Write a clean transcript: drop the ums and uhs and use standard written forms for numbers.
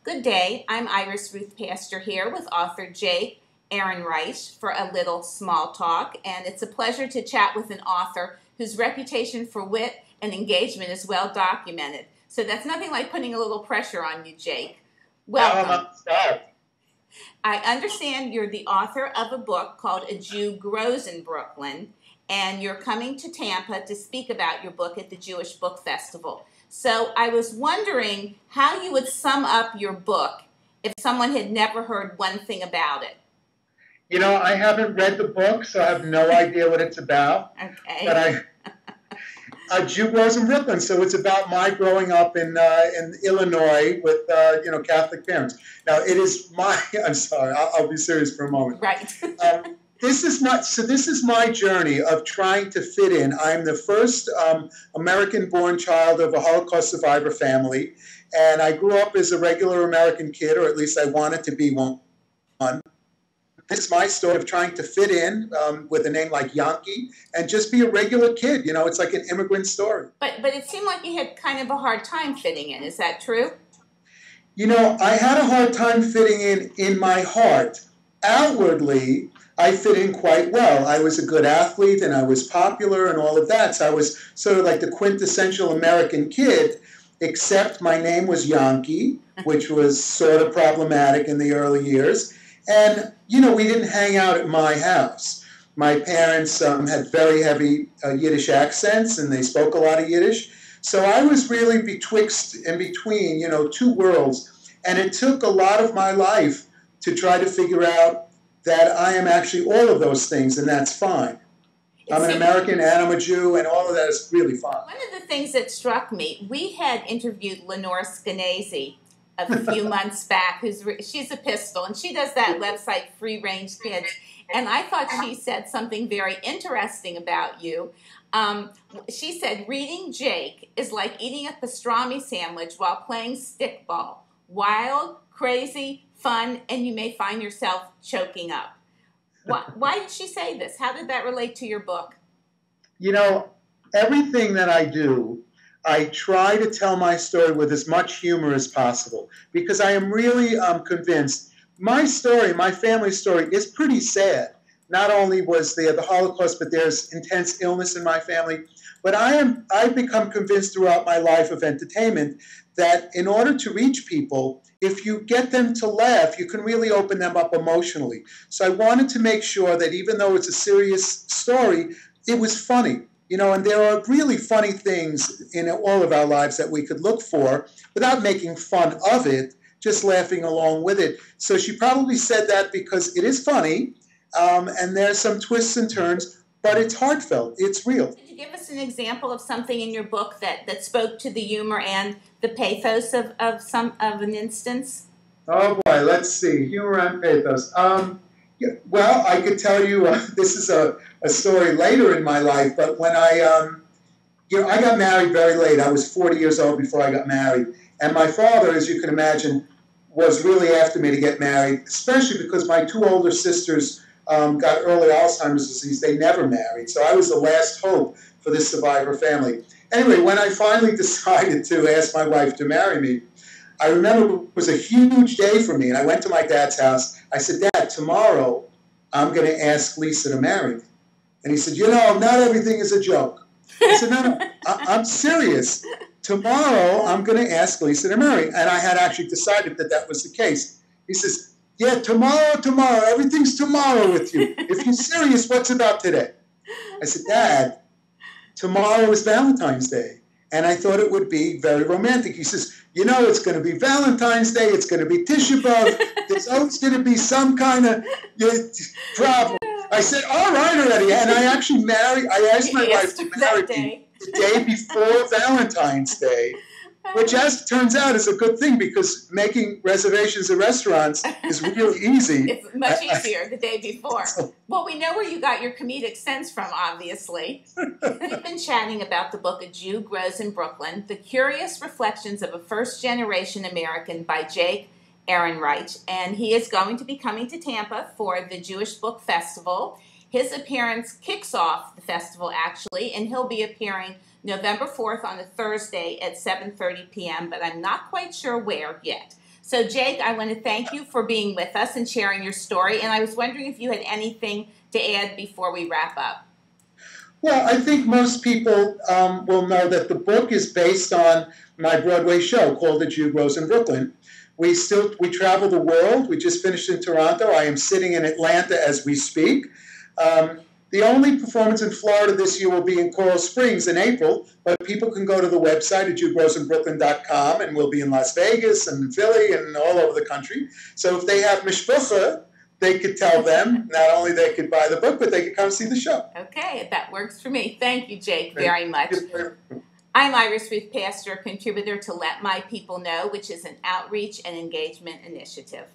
Good day, I'm Iris Ruth Pastor here with author Jake Ehrenreich for a little small talk, and it's a pleasure to chat with an author whose reputation for wit and engagement is well documented. So that's nothing like putting a little pressure on you, Jake. Welcome. I understand you're the author of a book called A Jew Grows in Brooklyn, and you're coming to Tampa to speak about your book at the Jewish Book Festival. So I was wondering how you would sum up your book if someone had never heard one thing about it. You know, I haven't read the book, so I have no idea what it's about. Okay. But A Jew Grows in Brooklyn, so it's about my growing up in Illinois with Catholic parents. Now, it is my. I'm sorry, I'll be serious for a moment. Right. This is my journey of trying to fit in. I'm the first American-born child of a Holocaust survivor family, and I grew up as a regular American kid, or at least I wanted to be one. This is my story of trying to fit in with a name like Yankee and just be a regular kid. You know, it's like an immigrant story. But it seemed like you had kind of a hard time fitting in. Is that true? You know, I had a hard time fitting in my heart. Outwardly, I fit in quite well. I was a good athlete and I was popular and all of that. So I was sort of like the quintessential American kid, except my name was Yankee, which was sort of problematic in the early years. And, you know, we didn't hang out at my house. My parents had very heavy Yiddish accents, and they spoke a lot of Yiddish. So I was really betwixt and between, you know, two worlds. And it took a lot of my life to try to figure out that I am actually all of those things, and that's fine. I'm an American and I'm a Jew, and all of that is really fine. One of the things that struck me, we had interviewed Lenore Skenazy a few months back, she's a pistol, and she does that website, Free Range Kids, and I thought she said something very interesting about you. She said, reading Jake is like eating a pastrami sandwich while playing stickball. Wild, crazy, fun, and you may find yourself choking up. Why did she say this? How did that relate to your book? You know, everything that I do, I try to tell my story with as much humor as possible because I am really convinced my story, my family story, is pretty sad. Not only was there the Holocaust, but there's intense illness in my family. But I've become convinced throughout my life of entertainment that in order to reach people, if you get them to laugh, you can really open them up emotionally. So I wanted to make sure that even though it's a serious story, it was funny. You know, and there are really funny things in all of our lives that we could look for without making fun of it, just laughing along with it. So she probably said that because it is funny, and there's some twists and turns, but it's heartfelt. It's real. Could you give us an example of something in your book that spoke to the humor and the pathos of an instance? Oh boy, let's see. Humor and pathos. Yeah, well, I could tell you this is a story later in my life, but when I got married very late. I was 40 years old before I got married. And my father, as you can imagine, was really after me to get married, especially because my two older sisters got early Alzheimer's disease. They never married. So I was the last hope for this survivor family. Anyway, when I finally decided to ask my wife to marry me, I remember it was a huge day for me. And I went to my dad's house. I said, Dad, tomorrow I'm going to ask Lisa to marry me. And he said, you know, not everything is a joke. I said, no, I'm serious. Tomorrow I'm going to ask Lisa to marry. And I had actually decided that that was the case. He says, yeah, tomorrow, everything's tomorrow with you. If you're serious, what's about today? I said, Dad, tomorrow is Valentine's Day. And I thought it would be very romantic. He says, you know, it's going to be Valentine's Day. It's going to be Tisha B'Av. There's always going to be some kind of problem. I said, all right already. And I actually I asked my wife to marry me the day before Valentine's Day, which, as it turns out, is a good thing because making reservations at restaurants is really easy. It's much easier the day before. Well, we know where you got your comedic sense from, obviously. We've been chatting about the book A Jew Grows in Brooklyn, The Curious Reflections of a First-Generation American by Jake Ehrenreich, and he is going to be coming to Tampa for the Jewish Book Festival. His appearance kicks off the festival, actually, and he'll be appearing November 4th on a Thursday at 7:30 p.m., but I'm not quite sure where yet. So, Jake, I want to thank you for being with us and sharing your story. And I was wondering if you had anything to add before we wrap up. Well, I think most people will know that the book is based on my Broadway show called The Jew Grows in Brooklyn. We travel the world. We just finished in Toronto. I am sitting in Atlanta as we speak. The only performance in Florida this year will be in Coral Springs in April, but people can go to the website at jewgrowsinbrooklyn.com, and we'll be in Las Vegas and Philly and all over the country. So if they have mishpucha, they could tell them, not only they could buy the book, but they could come see the show. Okay, that works for me. Thank you, Jake, very much. I'm Iris Ruth Pastor, contributor to Let My People Know, which is an outreach and engagement initiative.